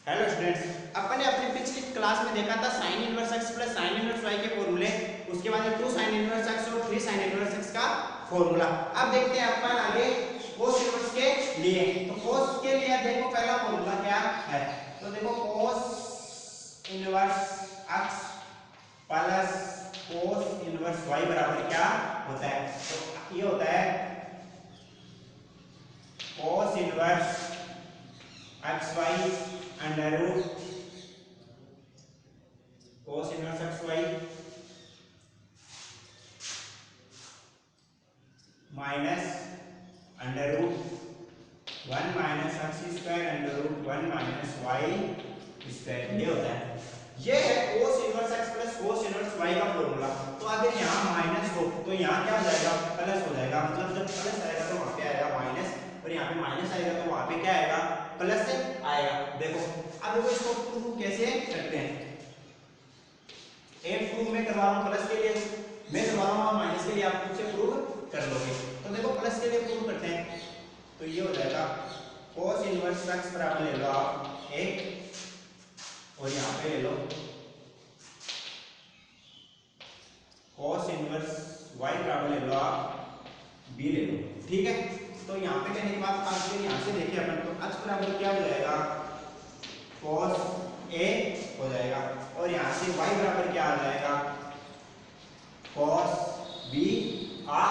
Hello students, अपन ने अपनी पिछली क्लास में देखा था sine inverse x plus sine inverse y के फॉर्मूले। उसके बाद में 2 साइन इनवर्स एक्स और 3 साइन इनवर्स एक्स का फॉर्मूला। अब देखते हैं अपन आगे cos इनवर्स के लिए। तो cos के लिए देखो पहला फॉर्मूला क्या है। तो देखो cos inverse x plus cos inverse y बराबर क्या होता है। तो ये होता है cos inverse x y under root cos inverse x y minus under root 1 minus x square under root 1 minus y square. ये होता है, ये है cos inverse x plus cos inverse y का फॉर्मूला। तो अगर यहाँ माइनस हो तो यहाँ क्या हो जाएगा, प्लस हो जाएगा। मतलब जब प्लस आएगा तो वहां पे आएगा माइनस, और यहाँ पे माइनस आएगा तो वहां पे क्या आएगा, प्लस आएगा। देखो अब देखो इसको प्रूव कैसे करते हैं। एक प्रूफ मैं करवा रहा हूँ प्लस के लिए, मैं करवा रहा हूँ और माइनस के लिए आप खुद से प्रूव कर लोगे। तो देखो प्लस के लिए प्रूव करते हैं। तो ये हो जाएगा cos इनवर्स x बराबर ले लो आप एक, और यहाँ पे ले लो cos इनवर्स y बराबर ले लो आप b ले लो। ठीक है, तो यहाँ पे लेने के बाद आप फिर यहाँ से देखिए अपन, तो x बराबर क्या हो जाएगा, cos a हो जाएगा, और यहाँ से y बराबर क्या आ जाएगा, cos b आ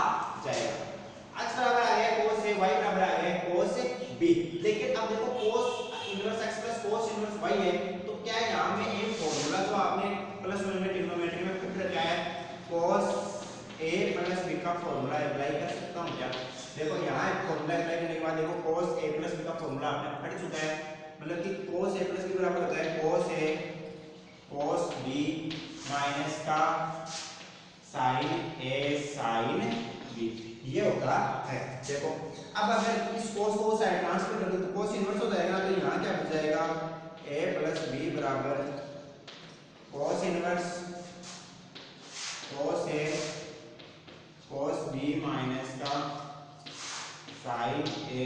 जाएगा। x बराबर आ गया cos a, y बराबर आ गया cos b। लेकिन अब देखो cos inverse x plus cos inverse y है, तो क्या है यहाँ में एक फॉर्मूला जो आपने प्लस वन में ट्रिग्नोमेट्री में पुट रखा है, cos a प्लस b का फॉर्मूला अप्लाई कर सकता हूँ क्या। देखो यहाँ एक फॉर्मूला अप्लाई करने के बाद देखो cos a प्लस b का फॉर्मूला आपने पढ़ चुका है। मतलब कि cos a प्लस b बराबर होता है cos a cos b minus का साइन ए साइन बी, ये होता है। देखो अब अगर इस cos को साइड ट्रांसफर कर दो तो cos इनवर्स हो जाएगा। तो यहाँ क्या बच जाएगा, a प्लस बी बराबर cos inverse cos a cos b minus का साइन ए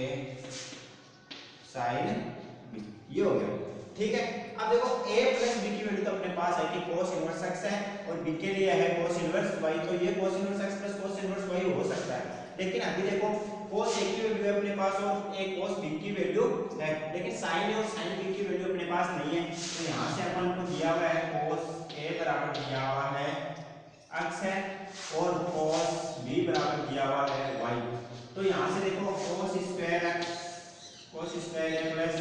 साइन बी, ये हो गया। ठीक है, अब देखो a प्लस b की वैल्यू तो अपने पास है कि cos इनवर्स x है, और b के लिए है cos इनवर्स y। तो ये cos inverse x plus cos inverse y हो सकता है। लेकिन अभी देखो cos a की वैल्यू है अपने पास और एक cos b की वैल्यू है, लेकिन sin a और sin b की वैल्यू अपने पास नहीं है। तो यहाँ से अपन को दिया हुआ है cos a बराबर दिया हुआ है x है, और cos b बराबर दिया हुआ है y। तो यहाँ से देखो cos square x cos square a plus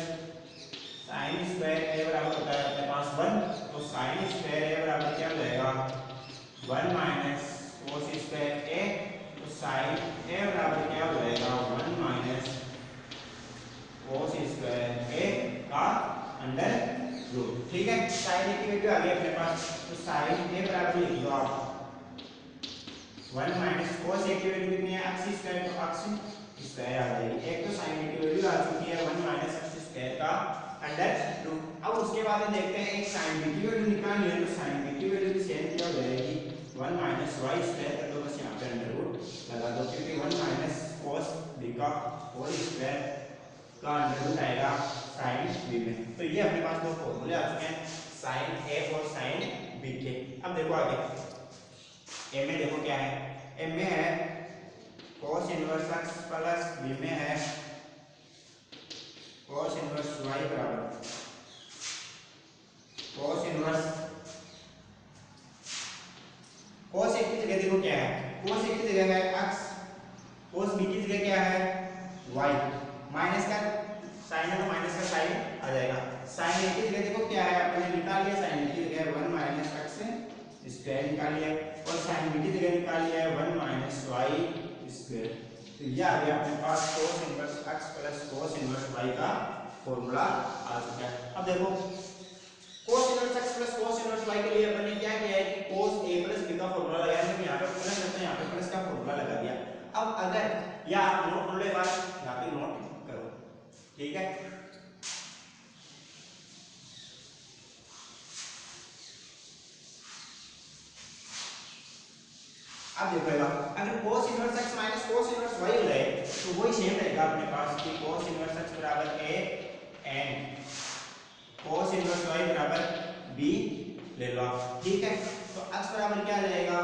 sine square a बराबर होता है अपने पास 1। तो साइन स्क्वायर a बराबर क्या हो जाएगा, 1 माइनस cos स्क्वायर a। तो साइन a बराबर क्या हो जाएगा, 1 माइनस cos स्क्वायर a का अंडर रूट। ठीक है, साइन a की वैल्यू आ गई अपने पास। तो साइन a बराबर लिख दो आप 1 माइनस cos a की वैल्यू कितनी है, x स्क्वायर। तो x स्क्वायर आ जाएगी। एक तो साइन a की वैल्यू आ चुकी है 1 माइनस x स्क्वायर का अंडर रूट। अब उसके बाद में देखते हैं एक साइन b की वैल्यू निकालनी है। तो साइन b की वैल्यू भी सेम क्या हो जाएगी, 1 माइनस y स्क्वायर कर दो, बस यहाँ पे अंडर रूट लगा दो, क्योंकि 1 माइनस cos b का होल स्क्वायर का अंडर रूट आएगा साइन b में। तो ये अपने पास दो फॉर्मूले आ चुके हैं, साइन a और साइन b के। अब देखो आगे a में देखो क्या है, a में है cos inverse x plus b में है cos इनवर्स y बराबर cos इनवर्स cos एक की जगह देखो क्या है, cos एक की जगह है x, cos b की जगह क्या है y, माइनस का साइन है तो माइनस का साइन आ जाएगा। साइन a की जगह देखो क्या है, आपने निकाल लिया साइन a की जगह 1 माइनस x स्क्वायर निकाल लिया, और साइन b की जगह निकाल लिया है 1 माइनस y स्क्वायर। तो ये आ गया अपने पास cos inverse x plus cos inverse y का फॉर्मूला आ चुका है। अब देखो cos inverse x plus cos inverse y के लिए अपन ने क्या किया है कि cos a प्लस b का फॉर्मूला लगाया है। यहाँ पे प्लस है तो यहाँ पे प्लस का फॉर्मूला लगा दिया। अब अगर या आप नोट कर लो एक बार, यहाँ पे नोट करो। ठीक है, अब देखो अगर cos inverse x minus cos inverse y हो जाए तो वही सेम रहेगा अपने पास कि cos इनवर्स x बराबर a एंड cos ले लो आप, ठीक है। तो x बराबर क्या आ जाएगा,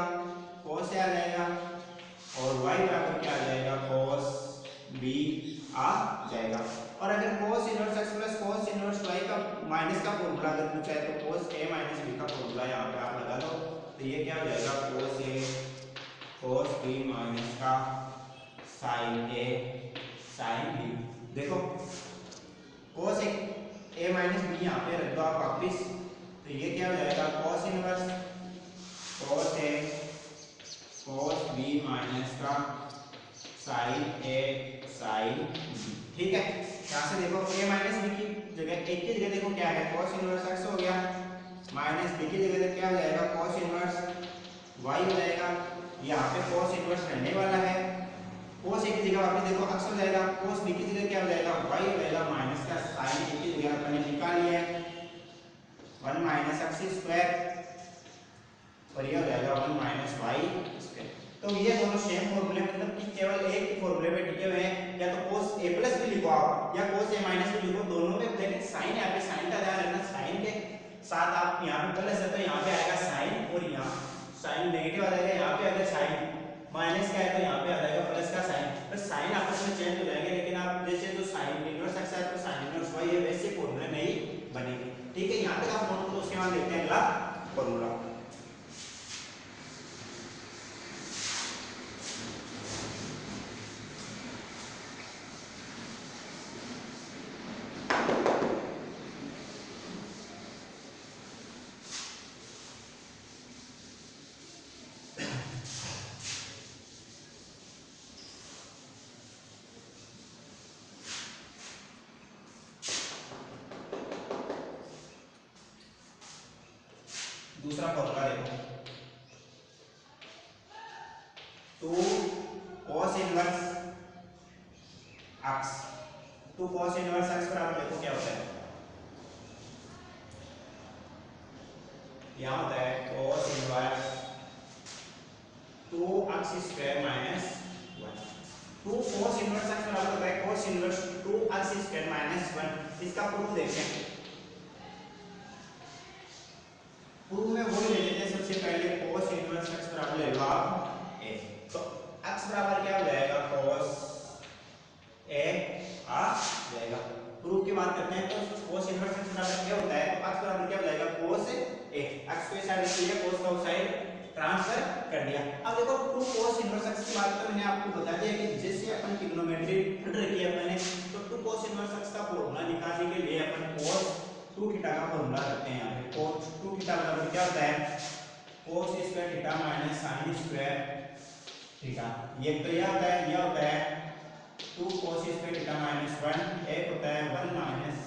cos a आ जाएगा, और y बराबर क्या आ जाएगा, cos b आ जाएगा। और अगर cos inverse x plus cos inverse y का माइनस का फॉर्मूला अगर पूछा है तो cos a माइनस b का फॉर्मूला यहाँ पे आप लगा लो, तो ये क्या हो जाएगा, cos a cos b minus का sin a sin b। देखो cos a माइनस b यहाँ पे रख दो आप वापिस, तो ये क्या हो जाएगा, cos inverse cos a cos b minus का sin a sin b, ठीक है। यहाँ से देखो a माइनस b की जगह एक की जगह देखो क्या है, cos इनवर्स x हो गया, माइनस b की जगह क्या हो जाएगा, cos इनवर्स y हो जाएगा। यहाँ पे cos इनवर्स रहने वाला है, cos a की जगह वापस देखो x हो जाएगा, cos b की जगह क्या हो जाएगा, y हो जाएगा, माइनस का sin a की जगह अपन ने निकाल लिया है 1 माइनस x स्क्वायर, और ये हो जाएगा 1 माइनस y स्क्वायर। तो ये दोनों सेम फॉर्मूले मतलब कि केवल एक ही फॉर्मूले पे टिके हुए हैं, या तो cos a प्लस भी लिखो आप या cos a माइनस भी लिखो, दोनों में लेकिन साइन यहाँ पे साइन का ध्यान रखना, साइन के साथ आप यहाँ पे प्लस है तो यहाँ पे आएगा साइन, और यहाँ साइन नेगेटिव आ जाएगा, यहाँ पे अगर साइन माइनस का है तो यहाँ पे आ जाएगा प्लस का साइन, बस साइन आपस में चेंज हो जाएंगे, लेकिन आप जैसे जो साइन इनवर्स x है तो साइन इनवर्स y है वैसे फॉर्मूले नहीं बनेंगे, ठीक है। यहाँ तक आप नोट करो, उसके बाद देखते हैं अगला फॉर्मूला। दूसरा फॉर्मूला देखो, 2 cos inverse x, 2 cos inverse x बराबर देखो क्या होता है, यहाँ होता है cos inverse 2x square minus 1। 2 cos inverse x बराबर होता है cos inverse 2x square minus 1। इसका प्रूफ देखते हैं, प्रूफ में वो ले लेते हैं सबसे पहले, cos इनवर्स x बराबर ले लो आप a, तो x बराबर क्या हो जाएगा, cos a आ जाएगा। प्रूफ की बात करते हैं तो cos इनवर्स x बराबर क्या होता है, तो x बराबर क्या हो जाएगा, cos a, x को इस साइड रख लिया, cos का उस साइड ट्रांसफर कर दिया। अब देखो 2 cos इनवर्स x की बात तो मैंने आपको बता दिया कि जैसे अपन ट्रिग्नोमेट्री पढ़ रखी है अपने, तो 2 cos इनवर्स x का फॉर्मूला निकालने के लिए अपन cos 2 थीटा का फॉर्मूला रखते हैं। यहाँ पे cos 2 थीटा बराबर क्या होता है, cos square theta minus sin square theta. ये तो यह होता है, यह होता है 2 cos स्क्वायर थीटा माइनस 1, एक होता है 1 माइनस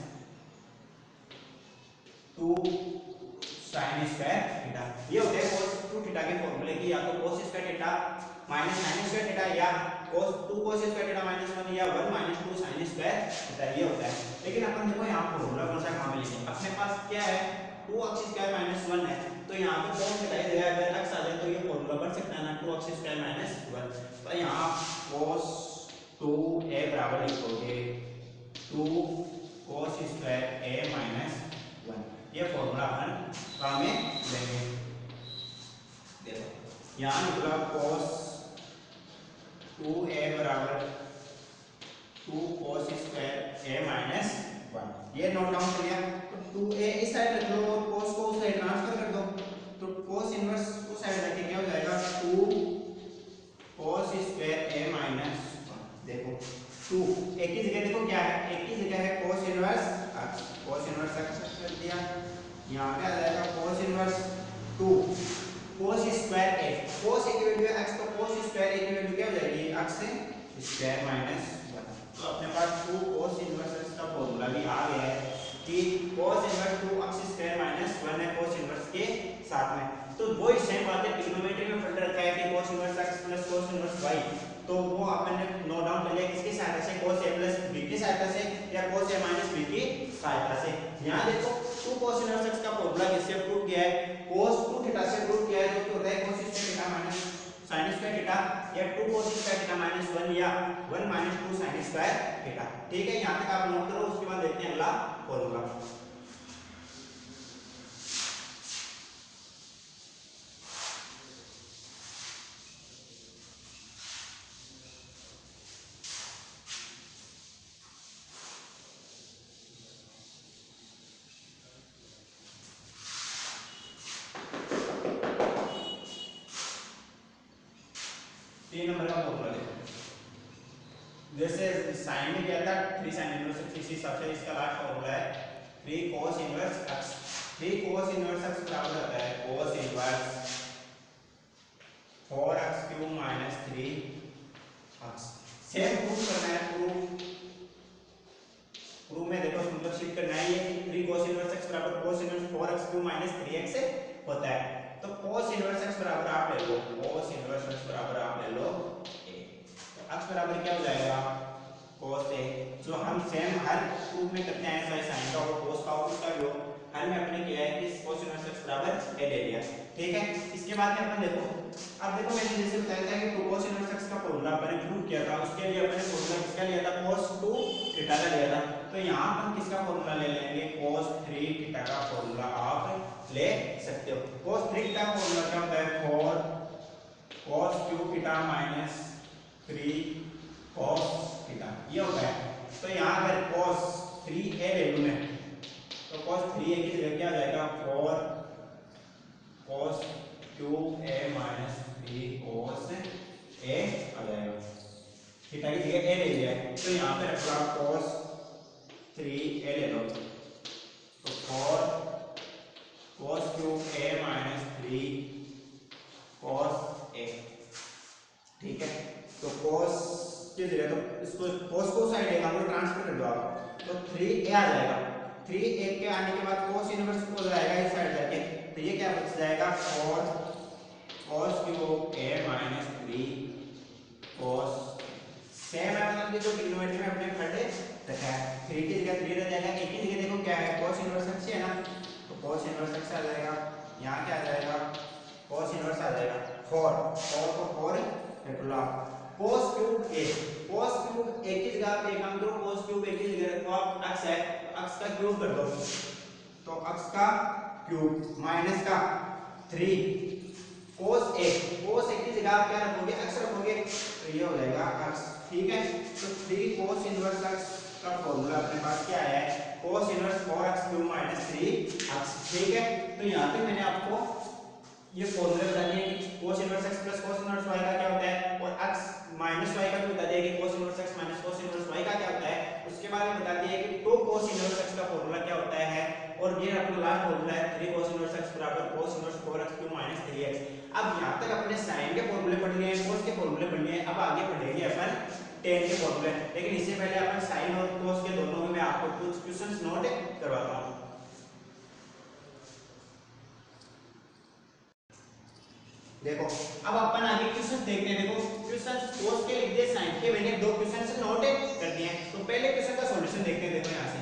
2 sin स्क्वायर थीटा। ये होते हैं cos 2 थीटा के फॉर्मूले की, या तो cos square theta minus sin square theta, या cos 2 cos square theta minus 1, या 1 माइनस 2 sin स्क्वायर थीटा, ये होता है। लेकिन अपन देखो यहाँ फॉर्मूला कौन सा कहाँ पे लिखेंगे, अपने पास क्या है 2x स्क्वायर माइनस 1 है, तो यहाँ पे कौन सी जगह अगर x आ जाए तो ये फॉर्मूला बन सकता है ना, 2x स्क्वायर माइनस 1। तो यहाँ cos 2a बराबर लिखोगे 2 cos स्क्वायर a माइनस 1, ये फॉर्मूला अपन काम में लेंगे। देखो यहाँ निकला cos 2a बराबर 2 cos स्क्वायर a माइनस 1, ये नोट डाउन कर लिया। तो 2a इस साइड रख लो और cos को उस साइड ट्रांसफर कर दो, तो cos इनवर्स उस साइड रख के क्या हो जाएगा, 2 cos स्क्वायर a माइनस 1। देखो 2 एक ही जगह देखो क्या है, एक ही जगह है cos inverse x, cos inverse x कर दिया, यहाँ पे आ जाएगा cos inverse 2 cos square a, cos a की वैल्यू है x, तो cos स्क्वायर a की वैल्यू क्या हो जाएगी, x स्क्वायर माइनस 1। तो अपने पास 2 cos इनवर्स x का फॉर्मूला भी आ गया है कि cos inverse 2x square minus 1 है cos इनवर्स के साथ में। तो वो ही सेम बात है ट्रिग्नोमेट्री में पढ़ रखा है कि cos inverse x plus cos inverse y, तो वो अपन ने नोट डाउन कर लिया किसकी सहायता से, cos a प्लस b की सहायता से, या cos a माइनस b की सहायता से। यहाँ देखो 2 cos इनवर्स x का फॉर्मूला किससे प्रूव किया है, cos 2 थीटा से प्रूव किया है, जो कि होता है cos square theta minus sin square theta, या 2 cos स्क्वायर थीटा माइनस 1, या 1 माइनस 2 sin स्क्वायर थीटा, ठीक है। यहाँ तक आप नोट करो, उसके बाद देखते हैं अगला फॉर्मूला। 3 नंबर का फॉर्मूला देखो, जैसे साइन में क्या था 3 sin इनवर्स x, इसी हिसाब से इसका लास्ट फॉर्मूला है 3 cos inverse x। 3 cos inverse x बराबर होता है cos inverse 4x³ minus 3x। Same proof करना है, प्रूफ में देखो मतलब शिफ्ट करना है, ये 3 cos इनवर्स x बराबर cos inverse 4x³ minus 3x होता है। तो cos इनवर्स x बराबर आप ले लो, cos इनवर्स x बराबर आप ले लो a, तो x बराबर क्या हो जाएगा cos a। जो हम सेम हर प्रूफ में करते हैं ऐसा sin का और cos का और उसका योग, हर में अपने किया है कि cos इनवर्स x बराबर a ले लिया, ठीक है। इसके बाद में अपन देखो, अब देखो मैंने जैसे बताया था कि cos इनवर्स x का फॉर्मूला अपन प्रूव किया था, उसके लिए अपन ने फॉर्मूला किसका लिया था cos 2 थीटा का लिया था। तो यहाँ अपन किसका फॉर्मूला ले लेंगे cos 3 थीटा का फॉर्मूला आप ले सकते हो। cos 3 थीटा का फॉर्मूला क्या होता है 4 cos cube theta minus 3 cos theta, ये होता है। तो यहाँ अगर cos 3a ले लूं मैं, तो cos 3a की जगह क्या आ जाएगा 4 cos cube a minus 3 cos a आ जाएगा, थीटा की जगह a ले लिया है। तो यहाँ पे रख लो आप cos 3a ले लो, तो 4 cos cube a minus 3 cos a, ठीक है। तो cos की जगह तो इसको cos को साइड लेगा हम ट्रांसफर कर दो आप, तो 3a आ जाएगा। 3a के आने के बाद cos इनवर्स को जाएगा इस साइड जाके, तो ये क्या बच जाएगा 4 cos cube a minus 3 cos। Same है मतलब कि जो डिनोमिनेटर में अपने पढ़े रखा है, 3 की जगह 3 रह जाएगा, एक की जगह देखो क्या है cos इनवर्स x है ना, तो cos इनवर्स x आ जाएगा, यहाँ क्या आ जाएगा cos इनवर्स आ जाएगा 4 को 4 रख लो आप। cos cube a, cos cube a की जगह पे काम करो, cos क्यूब a की जगह रखो आप x है, तो x का क्यूब कर दो, तो x का क्यूब माइनस का 3 cos a, cos a की जगह आप क्या रखोगे x रखोगे, तो ये हो जाएगा x, ठीक है। तो 3 cos इनवर्स x का फॉर्मूला अपने पास क्या है cos inverse 4x³ minus 3x, ठीक है। तो यहाँ पे मैंने आपको ये फॉर्मूले बता दिए कि cos inverse x plus cos inverse y का क्या होता है, और x माइनस y का भी बता दिया कि cos inverse x minus cos inverse y का क्या होता है। उसके बाद में बता दिया कि 2 cos इनवर्स x का फॉर्मूला क्या होता है, और ये अपना लास्ट फॉर्मूला है 3 cos इनवर्स x बराबर cos inverse 4x³ minus 3x। अब यहाँ तक अपने sin के फॉर्मूले पढ़ लिए हैं, cos के फॉर्मूले पढ़ लिए हैं, अब आगे पढ़ेंगे अपन tan के फॉर्मूले। लेकिन इससे पहले अपन sin और cos के दोनों में मैं आपको कुछ क्वेश्चंस नोट करवाता हूँ। देखो अब अपन आगे क्वेश्चन देखते हैं। देखो क्वेश्चन cos के लिख दिए, sin के मैंने 2 क्वेश्चन नोट कर दिए हैं। तो पहले क्वेश्चन का सॉल्यूशन देखते हैं। देखो यहाँ से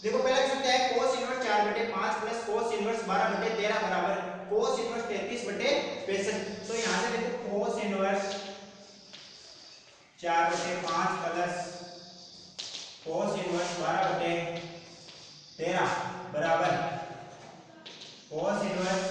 देखो पहला क्वेश्चन क्या है, cos inverse 4/5 plus cos inverse 12/13 बराबर cos इनवर्स 33/65। तो यहाँ से देखो cos inverse 4/5 plus cos inverse 12/13 बराबर cos इनवर्स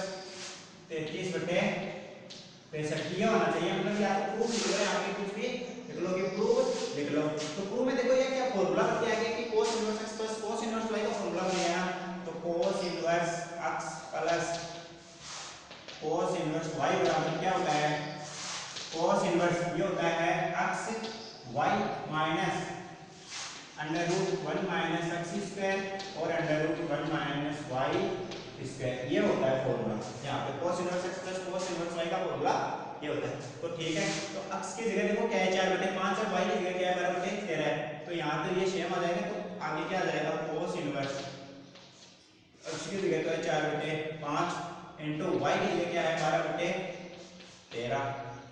33/65, ये होना चाहिए। मतलब या तो प्रूफ लिख लो, यहाँ पे कुछ भी लिख लो कि प्रूफ लिख लो। तो प्रूफ में देखो ये क्या फॉर्मूला बन गया कि cos inverse x plus cos inverse y का फॉर्मूला बन गया ना, तो cos inverse x plus cos inverse y बराबर क्या होता है, cos इनवर्स ये होता है x y minus √1 minus x square और √1 माइनस y स्क्वायर, ये होता है फॉर्मूला। यहाँ पे cos inverse x plus cos inverse y का फॉर्मूला ये होता है। तो ठीक है, तो x की जगह देखो क्या है 4/5 और y की जगह क्या है 12/13 है, तो यहाँ तो ये सेम आ जाएगा। तो आगे क्या आ जाएगा cos इनवर्स x की जगह तो है 4/5 इंटू y की जगह क्या है 12/13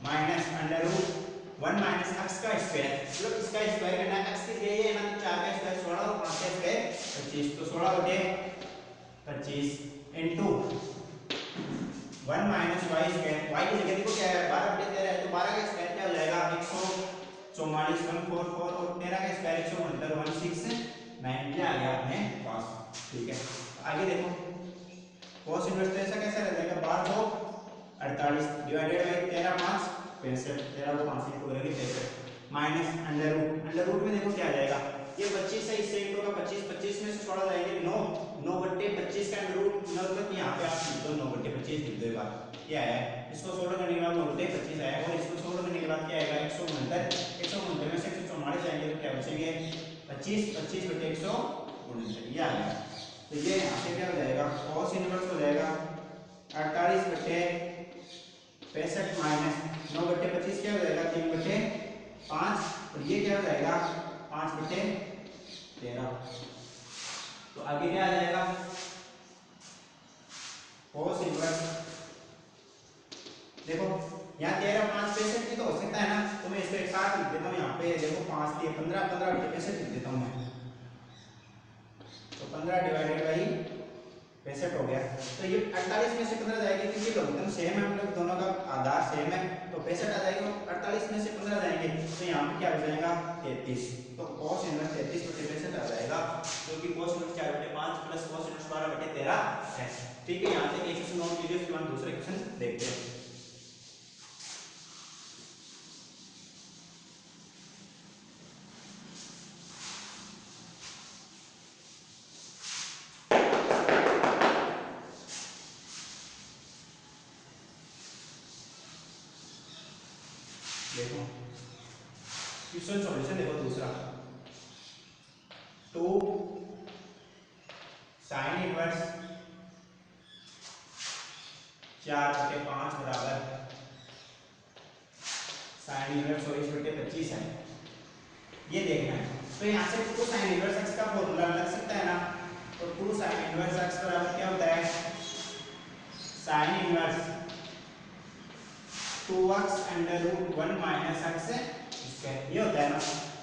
माइनस √1 माइनस x का स्क्वायर, मतलब इसका स्क्वायर करना है। x की जगह ये है ना, 4 का स्क्वायर 16 और 5 का स्क्वायर 25, तो 16/25 into 1 minus y square, y की जगह देखो क्या है 12/13 है, तो 12 का स्क्वायर क्या हो जाएगा 144 144 और 13 का स्क्वायर 169 ये आ गया अपने पास, ठीक है। आगे देखो cos इनवर्स ऐसा कैसा रह जाएगा 12 48 डिवाइडेड बाय 13 5 65, 13 को 5 से इंटू करेंगे 65 माइनस अंडर रूट में देखो क्या आ जाएगा, ये 25 है, इससे इंटू का 25 25 में से छोड़ा जाएंगे 9 9/25 का अंडर रूट, मतलब यहाँ पे आप लिख दो 9/25 लिख दो एक बार, ये आया है। इसको सोल्व करने के बाद 9/25 आया, और इसको बाद क्या आएगा 169 में से 144 जाएंगे तो क्या बचेंगे 25 बटे 169 ये आ गया। तो ये यहाँ से क्या हो जाएगा cos इनवर्स हो जाएगा 48 बटे 65 माइनस 9 बटे 25 क्या हो जाएगा 3 बटे 5 और ये क्या हो जाएगा 5 बटे 13। तो आगे क्या आ जाएगा cos इनवर्स देखो यहाँ 13 5 65 की तो हो सकता है ना, तो मैं इसको एक साथ लिख देता हूँ यहाँ पे देखो 5 3 15 15 बटे 65 लिख देता हूँ मैं, तो 15 डिवाइडेड बाई 65 हो गया। तो ये 48 में से 15 जाएगी क्योंकि लघुत्तम सेम है, हम लोग दोनों का आधार सेम है, तो 65 आ जाएगा। 48 में से 15 जाएंगे तो यहाँ पे क्या हो जाएगा 33, तो cos इनवर्स 33 बटे 65 आ जाएगा, जो कि cos इनवर्स 4 बटे 5 प्लस cos इनवर्स 12 बटे 13 है। ठीक है, यहाँ से एक क्वेश्चन नोट कीजिए, उसके बाद दूसरे क्वेश्चन देखते हैं। देखो क्वेश्चन सॉल्यूशन देखो दूसरा, 2 साइन इनवर्स 4 बटे 5 बराबर साइन इनवर्स 24 बटे 25 है, ये देखना है। तो यहाँ से 2 साइन इनवर्स x का फॉर्मूला लग सकता है ना, तो 2 साइन इनवर्स x बराबर क्या होता है sine inverse 2x under root 1 minus x square, ये होता है ना।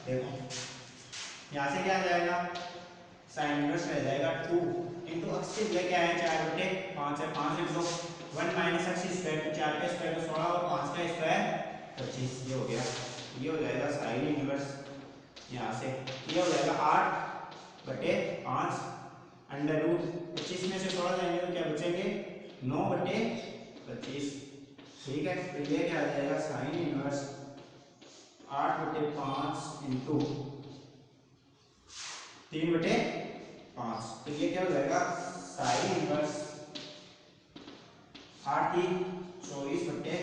देखो यहाँ से क्या आ जाएगा साइन इनवर्स रह जाएगा 2 इंटू x की जगह क्या है 4 बटे 5 है, 5 इंटू 1 माइनस x स्क्वायर, तो 4 का स्क्वायर तो 16 और 5 का स्क्वायर 25, ये हो गया। ये हो जाएगा साइन इनवर्स, यहाँ से ये हो जाएगा 8 बटे 5 अंडर रूट 25 में से 16 जाएंगे तो क्या बचेंगे 9 बटे 25। ठीक है, तो ये क्या आ जाएगा साइन इनवर्स 8 बटे 5 इंटू 3 बटे 5, तो ये क्या हो जाएगा साइन इनवर्स 8 की 24 बटे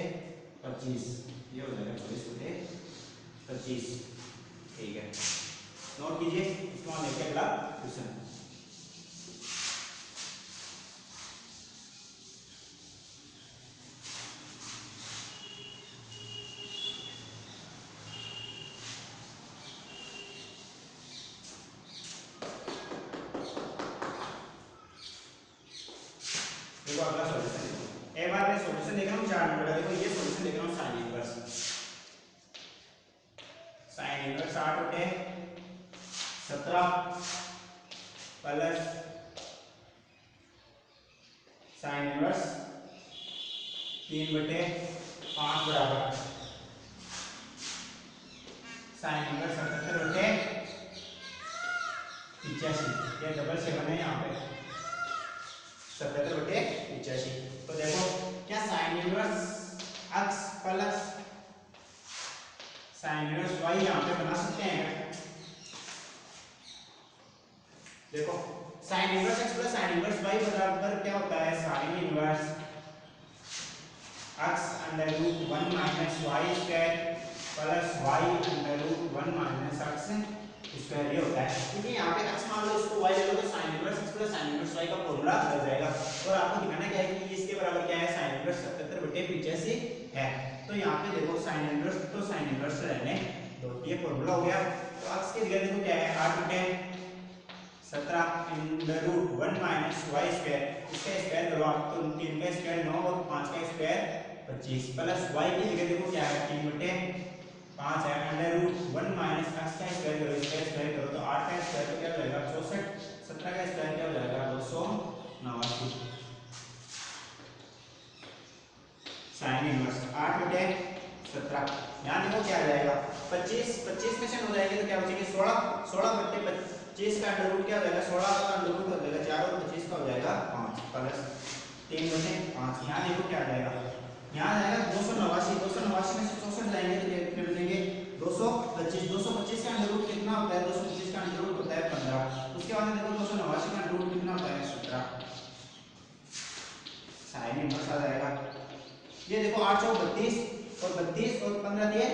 25, ये हो जाएगा 24 बटे 25। ठीक है, नोट कीजिए, इसको हम देखते हैं अगला क्वेश्चन। देखो अगला सॉल्यूशन देखो, एक बार मैं सॉल्यूशन देख रहा हूँ 4 नंबर का, देखो ये सॉल्यूशन देख रहा हूँ साइन इनवर्स 8 बटे 17 प्लस साइन इनवर्स 3 बटे 5 बराबर साइन इनवर्स 77 बटे 85, ये डबल 7 है यहाँ पे 77 बटे 85। तो देखो क्या sine inverse x plus sine inverse y यहाँ पे बना सकते हैं। देखो sine inverse x plus sine inverse y बराबर क्या होता है sine inverse x under root 1 minus y square plus y under root 1 minus x square, ये होता है। क्योंकि यहाँ पे x मान लो इसको y ले लो तो sign inverse x plus sine inverse y का फॉर्मूला लग जाएगा, और आपको दिखाना क्या है कि इसके बराबर क्या है साइन इनवर्स 77 बटे 85 है। तो यहाँ पे देखो साइन इनवर्स तो साइन इनवर्स रहने दो, ये फॉर्मूला हो गया। तो x की जगह देखो क्या है 8 बटे 17 under root 1 minus y square, इसका स्क्वायर करो आप तो 3 का स्क्वायर 9 और 5 का स्क्वायर 25 प्लस y की जगह देखो क्या है 3 बटे 5 है अंडर रूट 1 माइनस x का स्क्वायर करो, इसका स्क्वायर करो तो 8 का स्क्वायर तो क्या हो जाएगा 64, 17 का स्क्वायर क्या हो जाएगा 289। साइन इनवर्स 8 बटे 17, यहाँ देखो क्या आ जाएगा 25 में से 9 जाएंगे तो क्या बचेंगे 16 बटे 25 का अंडर रूट क्या हो जाएगा 16 का अंडर रूट हो जाएगा 4 और 25 का हो जाएगा 5 प्लस 3 बटे 5। यहाँ देखो क्या आ जाएगा, यहाँ आ जाएगा 289 में से 64 जाएंगे तो कितने बचेंगे 225 का अंडर रूट कितना होता है 225 का अंडर रूट होता है 15, उसके बाद देखो 289 का अंडर रूट कितना होता है 17, साइन इनवर्स आ जाएगा। ये देखो 8 चौक 32 और 32 और 15 दिए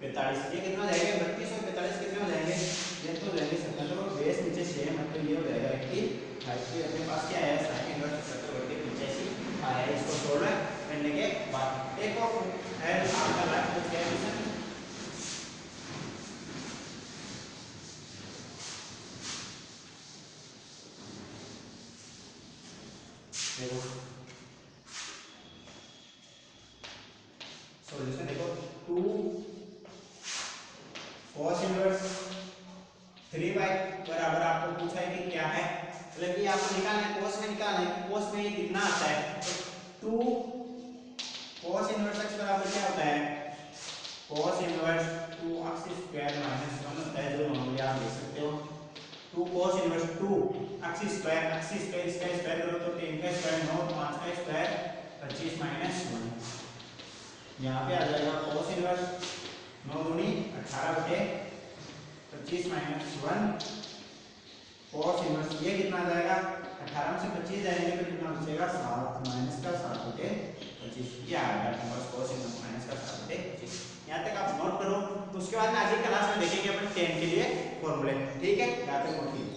45। ये कितना हो जाएगा 32 और 45 कितने हो जाएंगे, ये तो हो जाएंगे 70। तो बेस नीचे 6 मतलब ये हो जाएगा 85। अपने पास क्या है sin इनवर्स 70/85 आया। इसको सोल्व करने के बाद एक और है आपका लास्ट क्वेश्चन। देखो सॉल्यूशन देखो 2 cos इनवर्स 3y बराबर आपको पूछा है कि क्या है, मतलब कि आपको निकालना है cos में, निकालना है कि cos में ये कितना आता है। तो 2 cos इनवर्स x बराबर क्या होता है, cos inverse 2x square minus 1 होता है, जो नॉर्मली आप देख सकते हो। 2 cos inverse 2x square, x square इसका स्क्वायर करो तो 10 का स्क्वायर 9, 5 का स्क्वायर 25 माइनस 1। यहाँ पे आ जाएगा cos इनवर्स 9 दूनी 18/25 माइनस 1 cos इनवर्स ये कितना आ जाएगा 18 में से 25 जाएंगे तो कितना बचेगा 7 माइनस का 7/25। ये आ गया इनवर्स cos इनवर्स माइनस का 7/25। यहाँ तक आप नोट करो, तो उसके बाद में आज की क्लास में देखेंगे अपन 10 के लिए फॉर्मूले। ठीक है, यहाँ तक नोट कीजिए।